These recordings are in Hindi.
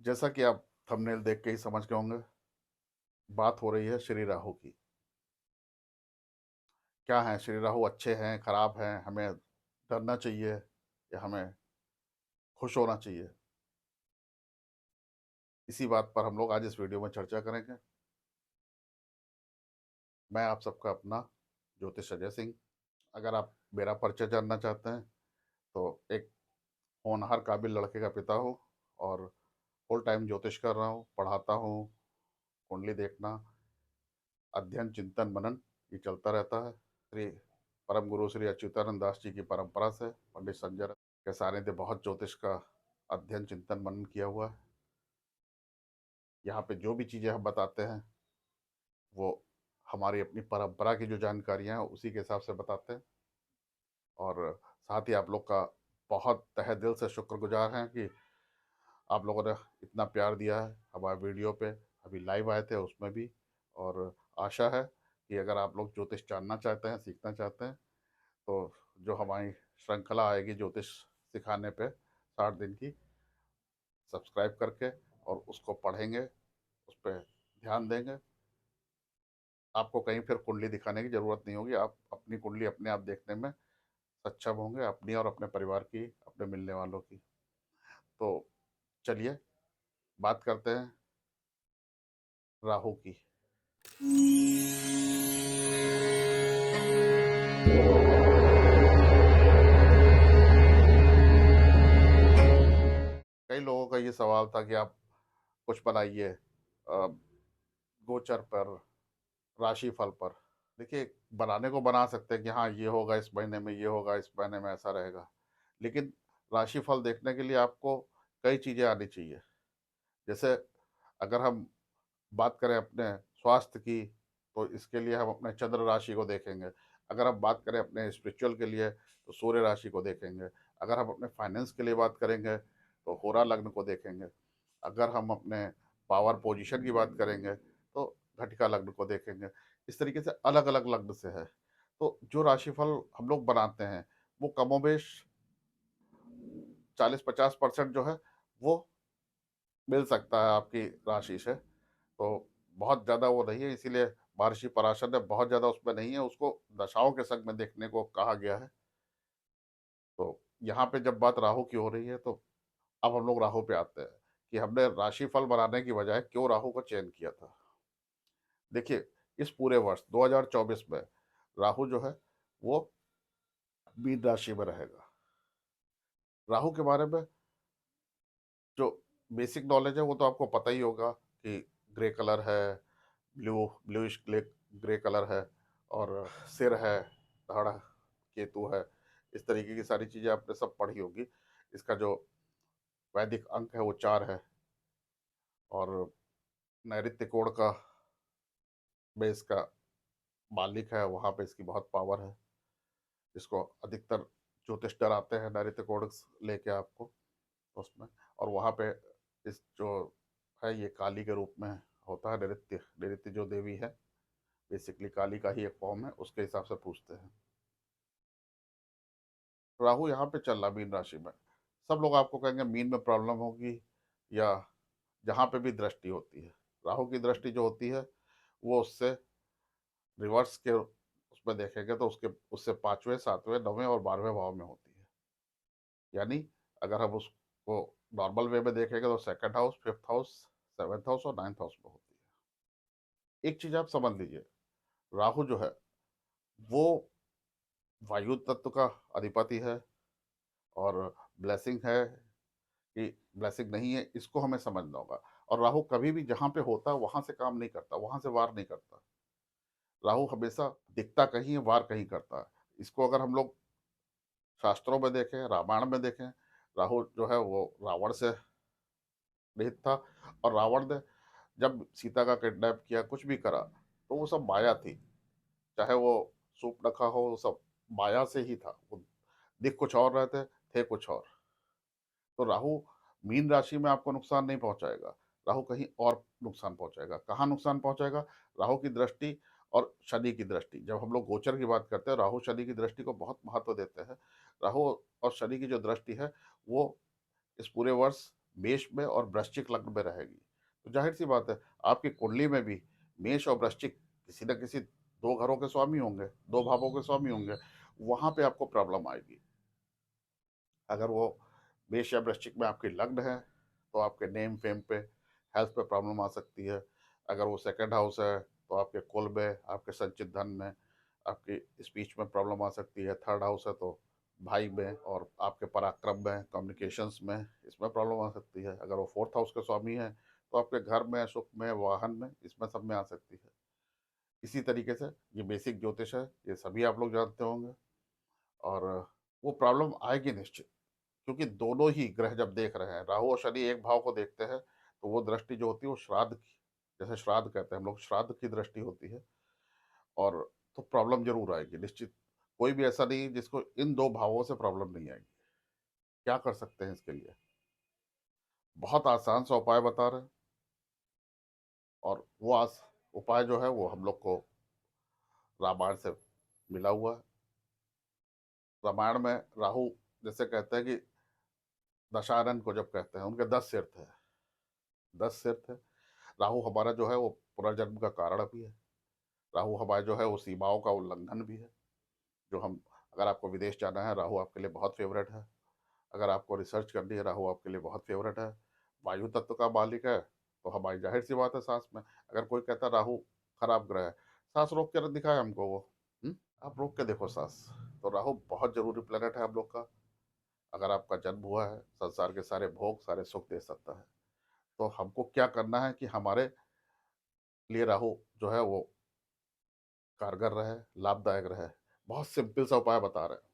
जैसा कि आप थंबनेल देख के ही समझ गए होंगे, बात हो रही है श्री राहु की। क्या है, श्री राहु अच्छे हैं, खराब हैं, हमें डरना चाहिए या हमें खुश होना चाहिए? इसी बात पर हम लोग आज इस वीडियो में चर्चा करेंगे। मैं आप सबका अपना ज्योतिष अजय सिंह। अगर आप मेरा परिचय जानना चाहते हैं तो एक होनहार काबिल लड़के का पिता हूँ और फुल टाइम ज्योतिष कर रहा हूँ, पढ़ाता हूँ। कुंडली देखना, अध्ययन, चिंतन, मनन ये चलता रहता है। श्री परम गुरु श्री अच्युतानंद दास जी की परंपरा से पंडित संजय रत्न के सानिध्य बहुत ज्योतिष का अध्ययन, चिंतन, मनन किया हुआ है। यहाँ पे जो भी चीजें हम बताते हैं वो हमारी अपनी परंपरा की जो जानकारियां हैं उसी के हिसाब से बताते हैं। और साथ ही आप लोग का बहुत तहे दिल से शुक्रगुजार हैं कि आप लोगों ने इतना प्यार दिया है हमारे वीडियो पे। अभी लाइव आए थे उसमें भी। और आशा है कि अगर आप लोग ज्योतिष जानना चाहते हैं, सीखना चाहते हैं, तो जो हमारी श्रृंखला आएगी ज्योतिष सिखाने पे 60 दिन की, सब्सक्राइब करके और उसको पढ़ेंगे, उस पर ध्यान देंगे, आपको कहीं फिर कुंडली दिखाने की जरूरत नहीं होगी। आप अपनी कुंडली अपने आप देखने में सक्षम होंगे, अपनी और अपने परिवार की, अपने मिलने वालों की। तो चलिए बात करते हैं राहु की। कई लोगों का ये सवाल था कि आप कुछ बनाइए गोचर पर, राशि फल पर। देखिए, बनाने को बना सकते हैं कि हाँ ये होगा इस महीने में, ये होगा इस महीने में, ऐसा रहेगा। लेकिन राशिफल देखने के लिए आपको कई चीजें आनी चाहिए। जैसे अगर हम बात करें अपने स्वास्थ्य की, तो इसके लिए हम अपने चंद्र राशि को देखेंगे। अगर हम बात करें अपने स्पिरिचुअल के लिए तो सूर्य राशि को देखेंगे। अगर हम अपने फाइनेंस के लिए बात करेंगे तो होरा लग्न को देखेंगे। अगर हम अपने पावर पोजीशन की बात करेंगे तो घटिका लग्न को देखेंगे। इस तरीके से अलग अलग लग्न से है। तो जो राशिफल हम लोग बनाते हैं वो कमोबेश 40-50% जो है वो मिल सकता है आपकी राशि से। तो बहुत ज़्यादा वो नहीं है, इसीलिए महर्षि पराशर ने बहुत ज़्यादा उसमें नहीं है, उसको दशाओं के संग में देखने को कहा गया है। तो यहाँ पे जब बात राहु की हो रही है तो अब हम लोग राहु पे आते हैं कि हमने राशिफल बनाने की बजाय क्यों राहु को चयन किया था। देखिए, इस पूरे वर्ष 2024 में राहु जो है वो मीन राशि में रहेगा। राहु के बारे में जो बेसिक नॉलेज है वो तो आपको पता ही होगा कि ग्रे कलर है, ब्लूइश ग्रे कलर है, और सिर है, धड़, केतु है। इस तरीके की सारी चीजें आपने सब पढ़ी होगी। इसका जो वैदिक अंक है वो 4 है। और नैऋत्य कोण का में इसका मालिक है, वहां पे इसकी बहुत पावर है। इसको अधिकतर ज्योतिष डराते हैं नैऋत्य कोण लेके आपको उसमें। और वहां पे इस जो है ये काली के रूप में होता है। नैऋत्य नैऋत्य जो देवी है बेसिकली काली का ही एक फॉर्म है, उसके हिसाब से पूछते हैं। राहु यहाँ पे चल रहा मीन राशि में। सब लोग आपको कहेंगे मीन में प्रॉब्लम होगी, या जहाँ पे भी दृष्टि होती है, राहु की दृष्टि जो होती है वो उससे रिवर्स के उसमें देखेंगे तो उसके उससे 5वें, 7वें, 9वें और 12वें भाव में होती है। यानी अगर हम उसको नॉर्मल वे में देखेंगे तो second house, fifth house, seventh house और नाइन्थ हाउस में होती है। एक चीज आप समझ लीजिए, राहु जो है वो वायु तत्व का अधिपति है। और ब्लेसिंग है कि ब्लेसिंग नहीं है, इसको हमें समझना होगा। और राहु कभी भी जहां पे होता है वहां से काम नहीं करता, वहां से वार नहीं करता। राहु हमेशा दिखता कहीं है, वार कहीं करता है। इसको अगर हम लोग शास्त्रों में देखें, रामायण में देखें, राहु जो है वो रावण से निहित था। और रावण ने जब सीता का किडनैप किया, कुछ भी करा, तो वो सब माया थी। चाहे वो सूपनखा हो, वो सब माया से ही था। वो दिख कुछ और रहे थे कुछ और। तो राहु मीन राशि में आपको नुकसान नहीं पहुंचाएगा, राहु कहीं और नुकसान पहुंचाएगा। कहाँ नुकसान पहुंचाएगा? राहु की दृष्टि और शनि की दृष्टि। जब हम लोग गोचर की बात करते हैं, राहु शनि की दृष्टि को बहुत महत्व देते हैं। राहु और शनि की जो दृष्टि है वो इस पूरे वर्ष मेष में और वृश्चिक लग्न में रहेगी, तो जाहिर सी बात है आपकी कुंडली में भी मेष और वृश्चिक किसी न किसी दो घरों के स्वामी होंगे, दो भावों के स्वामी होंगे, वहां पे आपको प्रॉब्लम आएगी। अगर वो मेष या वृश्चिक में आपकी लग्न है तो आपके नेम फेम पे, हेल्थ पे प्रॉब्लम आ सकती है। अगर वो सेकंड हाउस है तो आपके कुल में, आपके संचित धन में, आपकी स्पीच में प्रॉब्लम आ सकती है। थर्ड हाउस है तो भाई में और आपके पराक्रम में, कम्युनिकेशंस में, इसमें प्रॉब्लम आ सकती है। अगर वो फोर्थ हाउस के स्वामी है तो आपके घर में, सुख में, वाहन में, इसमें सब में आ सकती है। इसी तरीके से ये बेसिक ज्योतिष है, ये सभी आप लोग जानते होंगे। और वो प्रॉब्लम आएगी निश्चित, क्योंकि दोनों ही ग्रह जब देख रहे हैं, राहु और शनि एक भाव को देखते हैं, तो वो दृष्टि जो होती है वो श्राद्ध की, जैसे श्राद्ध कहते हैं हम लोग, श्राद्ध की दृष्टि होती है। और तो प्रॉब्लम जरूर आएगी निश्चित। कोई भी ऐसा नहीं जिसको इन दो भावों से प्रॉब्लम नहीं आएगी। क्या कर सकते हैं इसके लिए? बहुत आसान सा उपाय बता रहे हैं। और वो उपाय जो है वो हम लोग को रामायण से मिला हुआ है। रामायण में राहु, जैसे कहते हैं कि दशानन को जब कहते हैं, उनके 10 सिर थे। 10 सिर थे। राहु हमारा जो है वो पुनर्जन्म का कारण भी है। राहु हमारा जो है वो सीमाओं का उल्लंघन भी है। जो हम, अगर आपको विदेश जाना है, राहु आपके लिए बहुत फेवरेट है। अगर आपको रिसर्च करनी है, राहु आपके लिए बहुत फेवरेट है। वायु तत्व का मालिक है, तो हमारी जाहिर सी बात है सांस में। अगर कोई कहता है राहु खराब ग्रह है, सांस रोक के दिखाए हमको वो। आप रोक के देखो सांस। तो राहु बहुत जरूरी प्लेनेट है हम लोग का। अगर आपका जन्म हुआ है, संसार के सारे भोग, सारे सुख दे सकता है। तो हमको क्या करना है कि हमारे लिए राहु जो है वो कारगर रहे, लाभदायक रहे। बहुत सिंपल सा उपाय बता रहे हैं।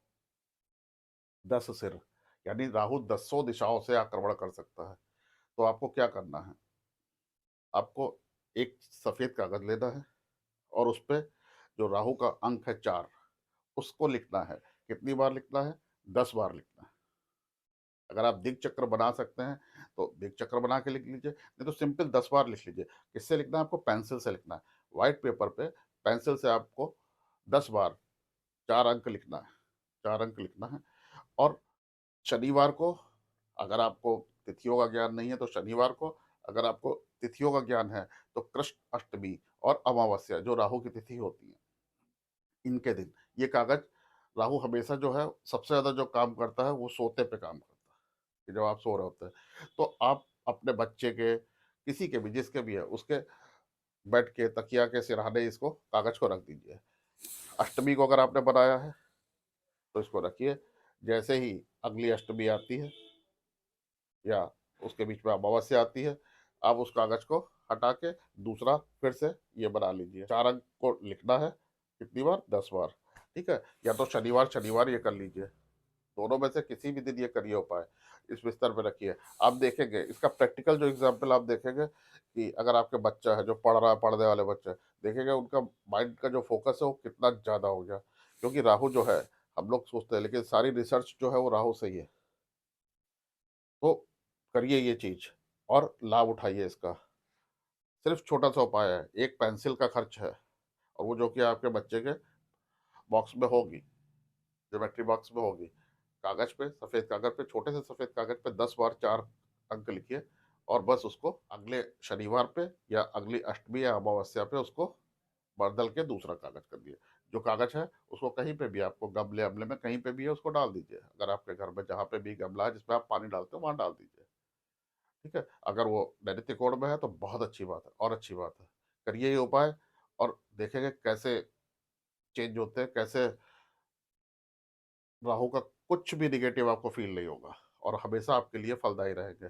10 सिर, यानी राहु दसों दिशाओं से आक्रमण कर सकता है। तो आपको क्या करना है? आपको एक सफेद कागज लेना है और उस पे जो राहु का अंक है 4, उसको लिखना है। कितनी बार लिखना है? 10 बार लिखना है। अगर आप दिग चक्र बना सकते हैं तो दिग चक्र बना के लिख लीजिए, नहीं तो सिंपल 10 बार लिख लीजिए। किससे लिखना है? आपको पेंसिल से लिखना है। व्हाइट पेपर पे पेंसिल से आपको 10 बार 4 अंक लिखना है। 4 अंक लिखना है। और शनिवार को, अगर आपको तिथियों का ज्ञान नहीं है तो शनिवार को, अगर आपको तिथियों का ज्ञान है तो कृष्ण अष्टमी और अमावस्या, जो राहु की तिथि होती है, इनके दिन ये कागज, राहु हमेशा जो है सबसे ज्यादा जो काम करता है वो सोते पे काम करता है, कि जब आप सो रहे होते हैं तो आप अपने बच्चे के, किसी के भी, जिसके भी है, उसके बेड के तकिया के सिरहाने इसको, कागज को रख दीजिए। अष्टमी को अगर आपने बनाया है तो इसको रखिए। जैसे ही अगली अष्टमी आती है या उसके बीच में अमावस्या आती है, आप उस कागज को हटा के दूसरा फिर से ये बना लीजिए। 4 अंक को लिखना है। कितनी बार? 10 बार। ठीक है। या तो शनिवार शनिवार ये कर लीजिए, दोनों में से किसी भी दिन ये करिए उपाय। इस बिस्तर पे रखिए। आप देखेंगे इसका प्रैक्टिकल जो एग्जाम्पल आप देखेंगे कि अगर आपके बच्चा है जो पढ़ रहा है, पढ़ने वाले बच्चे, देखेंगे उनका माइंड का जो फोकस है वो कितना ज्यादा हो गया। क्योंकि राहु जो है, हम लोग सोचते हैं लेकिन सारी रिसर्च जो है वो राहु से ही है। तो करिए ये चीज और लाभ उठाइए इसका। सिर्फ छोटा सा उपाय है, एक पेंसिल का खर्च है, और वो जो कि आपके बच्चे के बॉक्स में होगी, ज्योमेट्री बॉक्स में होगी। कागज पे, सफेद कागज पे, छोटे से सफेद कागज पे 10 बार 4 अंक लिखिए। और बस उसको अगले शनिवार पे या अगली अष्टमी या अमावस्या पे उसको बदल के दूसरा कागज कर दिए। जो कागज है उसको कहीं पे भी, आपको गमले अमले में कहीं पे भी है उसको डाल दीजिए। अगर आपके घर में जहाँ पे भी गमला है जिसमें आप पानी डालते हो वहां डाल दीजिए। ठीक है। अगर वो नैऋत्य कोण में है तो बहुत अच्छी बात है, और अच्छी बात है। करिए ये उपाय और देखेंगे कैसे चेंज होते हैं, कैसे राहु का कुछ भी निगेटिव आपको फील नहीं होगा और हमेशा आपके लिए फलदायी रहेंगे।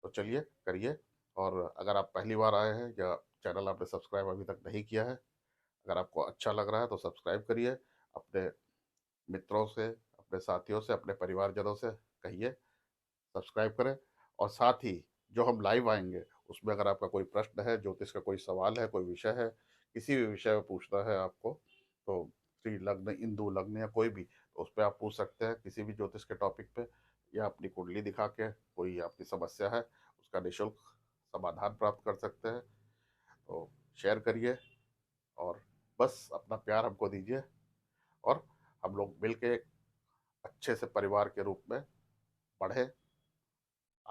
तो चलिए करिए। और अगर आप पहली बार आए हैं या चैनल आपने सब्सक्राइब अभी तक नहीं किया है, अगर आपको अच्छा लग रहा है तो सब्सक्राइब करिए। अपने मित्रों से, अपने साथियों से, अपने परिवारजनों से कहिए सब्सक्राइब करें। और साथ ही जो हम लाइव आएंगे उसमें अगर आपका कोई प्रश्न है, ज्योतिष का कोई सवाल है, कोई विषय है, किसी भी विषय में पूछना है आपको, तो श्री लग्न, इंदु लग्न या कोई भी, तो उस पर आप पूछ सकते हैं किसी भी ज्योतिष के टॉपिक पे। या अपनी कुंडली दिखा के कोई आपकी समस्या है उसका निःशुल्क समाधान प्राप्त कर सकते हैं। तो शेयर करिए और बस अपना प्यार हमको दीजिए, और हम लोग मिल के एक अच्छे से परिवार के रूप में बढ़े,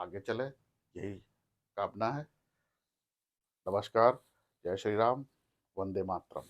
आगे चले, यही कामना है। नमस्कार, जय श्री राम, वंदे मातरम।